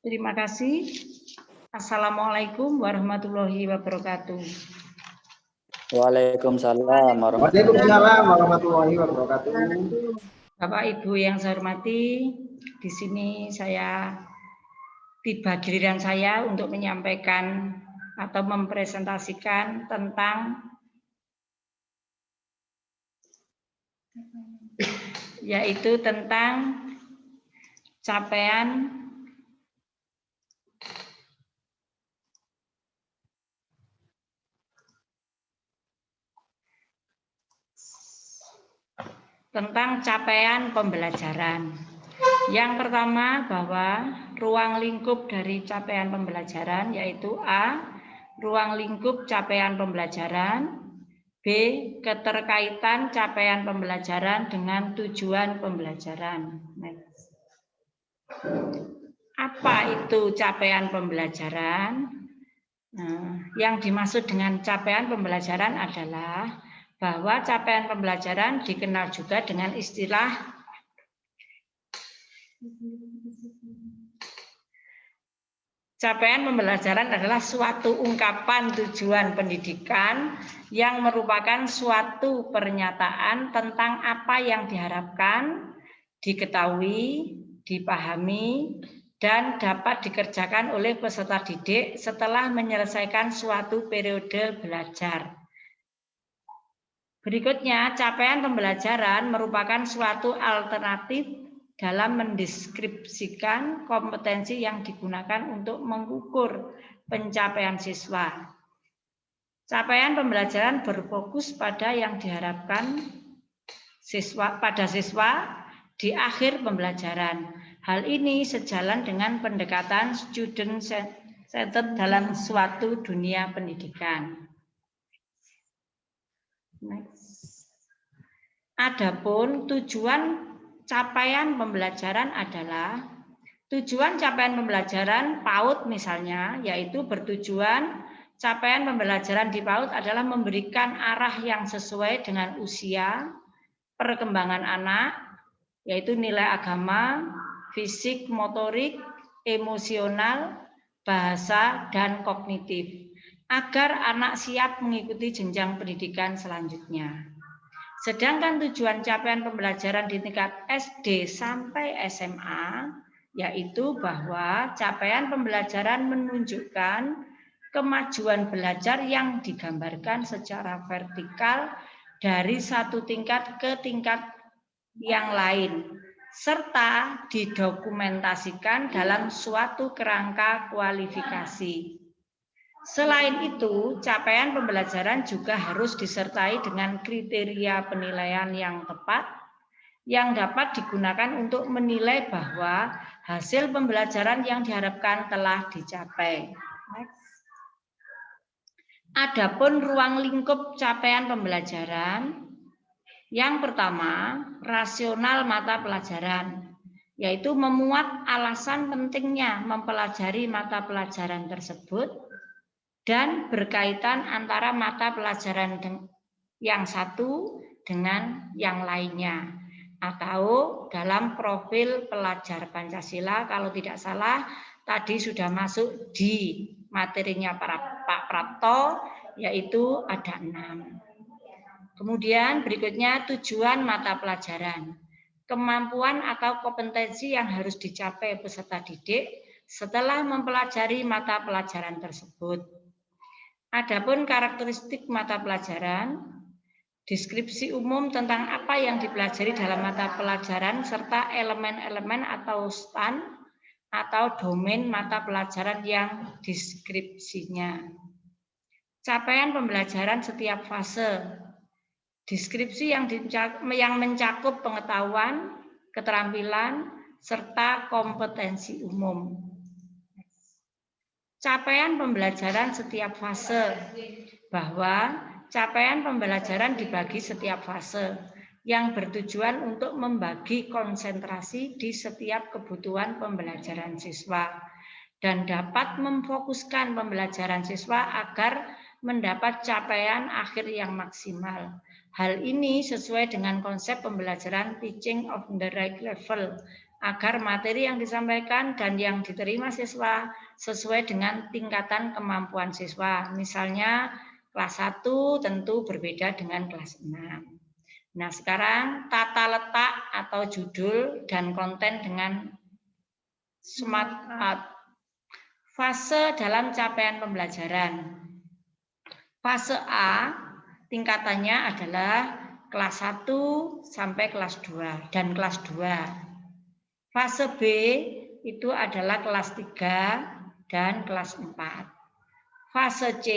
Terima kasih. Assalamualaikum warahmatullahi wabarakatuh. Waalaikumsalam warahmatullahi wabarakatuh. Bapak Ibu yang saya hormati, di sini saya tiba giliran saya untuk menyampaikan atau mempresentasikan tentang yaitu tentang capaian pembelajaran. Yang pertama bahwa ruang lingkup dari capaian pembelajaran yaitu A. Ruang lingkup capaian pembelajaran. B. Keterkaitan capaian pembelajaran dengan tujuan pembelajaran. Next. Apa itu capaian pembelajaran? Nah, yang dimaksud dengan capaian pembelajaran adalah bahwa capaian pembelajaran dikenal juga dengan istilah capaian pembelajaran adalah suatu ungkapan tujuan pendidikan yang merupakan suatu pernyataan tentang apa yang diharapkan, diketahui, dipahami, dan dapat dikerjakan oleh peserta didik setelah menyelesaikan suatu periode belajar. Berikutnya, capaian pembelajaran merupakan suatu alternatif dalam mendeskripsikan kompetensi yang digunakan untuk mengukur pencapaian siswa. Capaian pembelajaran berfokus pada yang diharapkan pada siswa di akhir pembelajaran. Hal ini sejalan dengan pendekatan student-centered dalam suatu dunia pendidikan. Adapun tujuan capaian pembelajaran adalah tujuan capaian pembelajaran PAUD misalnya, yaitu bertujuan capaian pembelajaran di PAUD adalah memberikan arah yang sesuai dengan usia, perkembangan anak, yaitu nilai agama, fisik, motorik, emosional, bahasa, dan kognitif, agar anak siap mengikuti jenjang pendidikan selanjutnya. Sedangkan tujuan capaian pembelajaran di tingkat SD sampai SMA, yaitu bahwa capaian pembelajaran menunjukkan kemajuan belajar yang digambarkan secara vertikal dari satu tingkat ke tingkat yang lain, serta didokumentasikan dalam suatu kerangka kualifikasi. Selain itu, capaian pembelajaran juga harus disertai dengan kriteria penilaian yang tepat yang dapat digunakan untuk menilai bahwa hasil pembelajaran yang diharapkan telah dicapai. Adapun ruang lingkup capaian pembelajaran, yang pertama, rasional mata pelajaran, yaitu memuat alasan pentingnya mempelajari mata pelajaran tersebut dan berkaitan antara mata pelajaran yang satu dengan yang lainnya, atau dalam profil pelajar Pancasila, kalau tidak salah tadi sudah masuk di materinya Pak Prapto, yaitu ada 6. Kemudian berikutnya tujuan mata pelajaran, kemampuan atau kompetensi yang harus dicapai peserta didik setelah mempelajari mata pelajaran tersebut. Adapun karakteristik mata pelajaran, deskripsi umum tentang apa yang dipelajari dalam mata pelajaran serta elemen-elemen atau stand atau domain mata pelajaran yang deskripsinya. Capaian pembelajaran setiap fase, deskripsi yang mencakup pengetahuan, keterampilan, serta kompetensi umum. Capaian pembelajaran setiap fase, bahwa capaian pembelajaran dibagi setiap fase yang bertujuan untuk membagi konsentrasi di setiap kebutuhan pembelajaran siswa dan dapat memfokuskan pembelajaran siswa agar mendapat capaian akhir yang maksimal. Hal ini sesuai dengan konsep pembelajaran teaching of the right level, agar materi yang disampaikan dan yang diterima siswa sesuai dengan tingkatan kemampuan siswa. Misalnya kelas 1 tentu berbeda dengan kelas 6. Nah, sekarang tata letak atau judul dan konten dengan smart art. Fase dalam capaian pembelajaran. Fase A tingkatannya adalah kelas 1 sampai kelas 2 dan kelas 2. Fase B itu adalah kelas 3 dan kelas 4. Fase C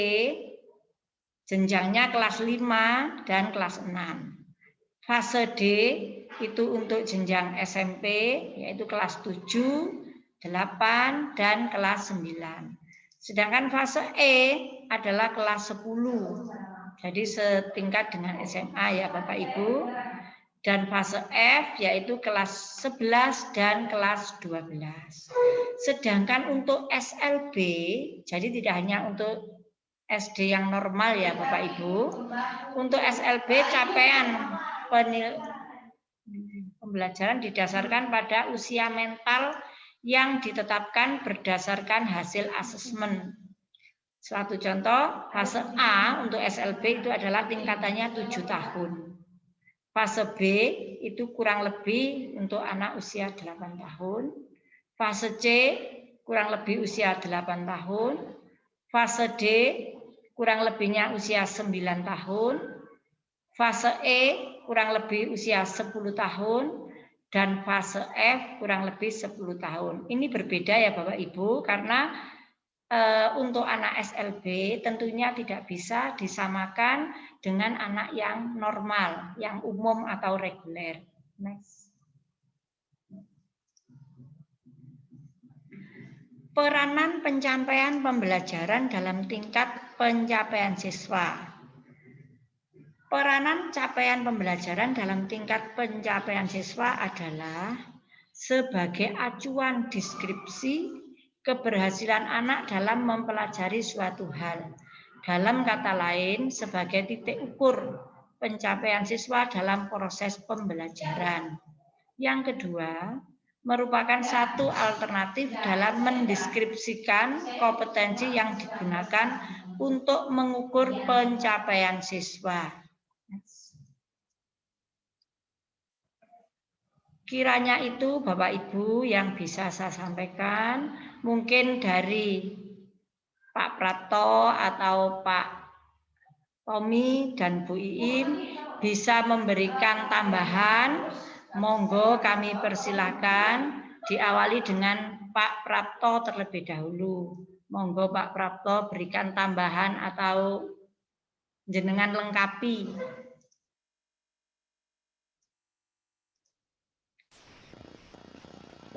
jenjangnya kelas 5 dan kelas 6. Fase D itu untuk jenjang SMP yaitu kelas 7, 8 dan kelas 9. Sedangkan fase E adalah kelas 10. Jadi setingkat dengan SMA ya Bapak Ibu. Dan fase F yaitu kelas 11 dan kelas 12. Sedangkan untuk SLB, jadi tidak hanya untuk SD yang normal ya Bapak Ibu. Untuk SLB capaian pembelajaran didasarkan pada usia mental yang ditetapkan berdasarkan hasil asesmen. Suatu contoh, fase A untuk SLB itu adalah tingkatannya 7 tahun. Fase B itu kurang lebih untuk anak usia 8 tahun. Fase C kurang lebih usia 8 tahun. Fase D kurang lebihnya usia 9 tahun. Fase E kurang lebih usia 10 tahun. Dan fase F kurang lebih 10 tahun. Ini berbeda ya Bapak Ibu karena untuk anak SLB tentunya tidak bisa disamakan dengan anak yang normal, yang umum atau reguler. Next. Peranan pencapaian pembelajaran dalam tingkat pencapaian siswa. Peranan capaian pembelajaran dalam tingkat pencapaian siswa adalah sebagai acuan deskripsi keberhasilan anak dalam mempelajari suatu hal. Dalam kata lain, sebagai titik ukur pencapaian siswa dalam proses pembelajaran. Yang kedua, merupakan satu alternatif dalam mendeskripsikan kompetensi yang digunakan untuk mengukur pencapaian siswa. Kiranya itu Bapak Ibu yang bisa saya sampaikan, mungkin dari Pak Prapto atau Pak Tommy dan Bu Iim bisa memberikan tambahan. Monggo kami persilakan, diawali dengan Pak Prapto terlebih dahulu. Monggo Pak Prapto berikan tambahan atau jenengan lengkapi.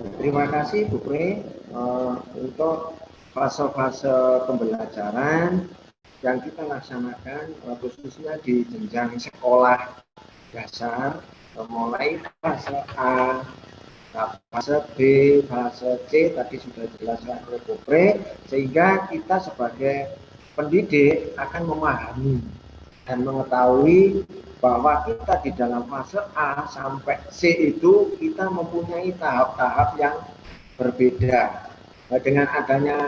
Terima kasih Bu Pre untuk fase-fase pembelajaran yang kita laksanakan khususnya di jenjang sekolah dasar, mulai fase A, fase B, fase C tadi sudah dijelaskan oleh Bu Pre, sehingga kita sebagai pendidik akan memahami dan mengetahui bahwa kita di dalam fase A sampai C itu kita mempunyai tahap-tahap yang berbeda. Dengan adanya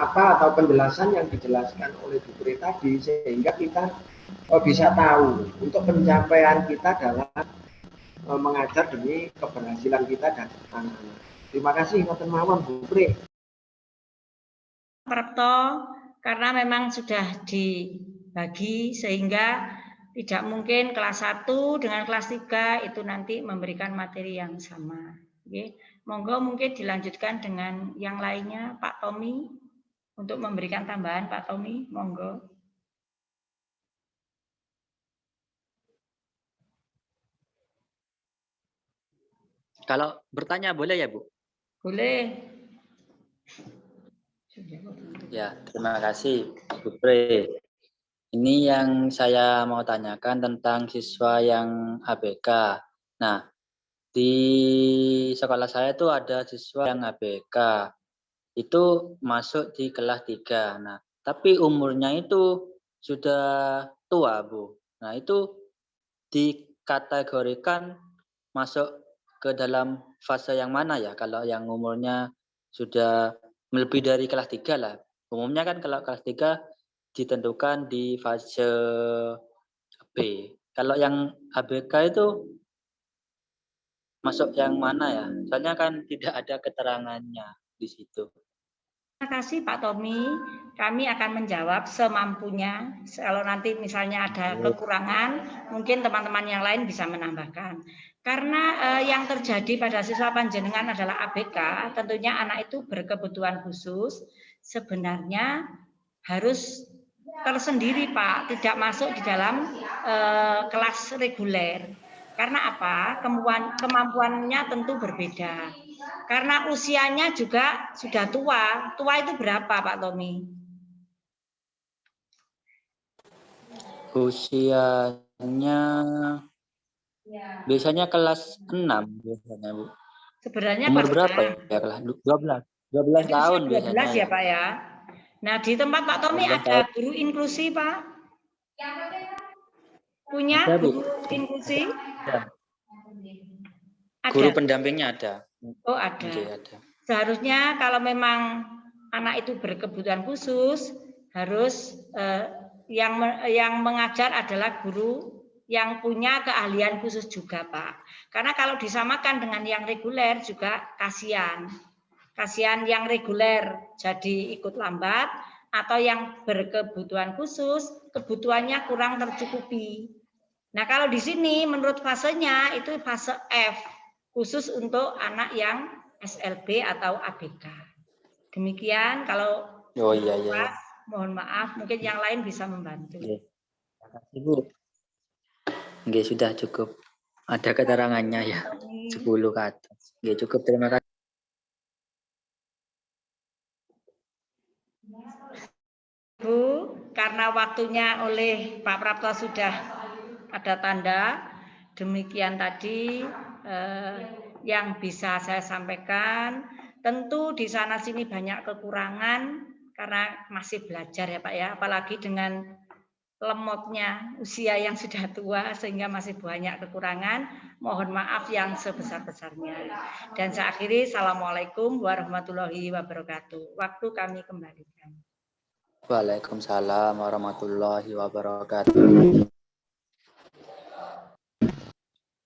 atau penjelasan yang dijelaskan oleh Bu Pri tadi, sehingga kita bisa tahu untuk pencapaian kita dalam mengajar demi keberhasilan kita dan anak-anak. Terima kasih Ngoten mawon Bu Pri. Prapto, karena memang sudah dibagi sehingga tidak mungkin kelas 1 dengan kelas 3 itu nanti memberikan materi yang sama. Oke. Monggo mungkin dilanjutkan dengan yang lainnya Pak Tommy untuk memberikan tambahan Pak Tommy, monggo. Kalau bertanya boleh ya Bu? Boleh. Ya, terima kasih Bu Pre. Ini yang saya mau tanyakan tentang siswa yang ABK. Nah, di sekolah saya tuh ada siswa yang ABK. Itu masuk di kelas 3. Nah, tapi umurnya itu sudah tua, Bu. Nah, itu dikategorikan masuk ke dalam fase yang mana ya? Kalau yang umurnya sudah melebihi dari kelas 3 lah. Umumnya kan kalau kelas 3 ditentukan di fase B. Kalau yang ABK itu masuk yang mana ya? Soalnya kan tidak ada keterangannya di situ. Terima kasih Pak Tommy. Kami akan menjawab semampunya. Kalau nanti misalnya ada kekurangan, mungkin teman-teman yang lain bisa menambahkan. Karena yang terjadi pada siswa panjenengan adalah ABK, tentunya anak itu berkebutuhan khusus. Sebenarnya harus tersendiri Pak, tidak masuk di dalam kelas reguler. Karena apa? Kemampuannya tentu berbeda. Karena usianya juga sudah tua. Tua itu berapa Pak Tommy? Usianya biasanya kelas 6 biasanya, Bu. Sebenarnya Umur kelas berapa 6. ya? Kelas 12. 12 tahun 12 biasanya ya Pak ya. Nah, di tempat Pak Tommy 12 ada tahun. guru inklusi Pak? Punya Ada, Bu. guru inklusi? Ada. Guru pendampingnya ada. Oh, ada. Oke, ada. Seharusnya kalau memang anak itu berkebutuhan khusus, harus yang mengajar adalah guru yang punya keahlian khusus juga, Pak. Karena kalau disamakan dengan yang reguler juga kasihan. Kasihan yang reguler jadi ikut lambat, atau yang berkebutuhan khusus, kebutuhannya kurang tercukupi. Nah, kalau di sini menurut fasenya itu fase F, khusus untuk anak yang SLB atau ABK. Demikian, kalau iya. mohon maaf, mungkin yang lain bisa membantu. Oke. Terima kasih, Bu. Oke, sudah cukup. Ada keterangannya ya. 10 ke atas. Oke, cukup. Terima kasih. Bu, karena waktunya oleh Pak Prapto sudah ada tanda, demikian tadi yang bisa saya sampaikan. Tentu di sana sini banyak kekurangan karena masih belajar ya Pak ya, apalagi dengan lemotnya usia yang sudah tua sehingga masih banyak kekurangan. Mohon maaf yang sebesar-besarnya. Dan saya akhiri, Assalamualaikum warahmatullahi wabarakatuh. Waktu kami kembalikan. Waalaikumsalam warahmatullahi wabarakatuh.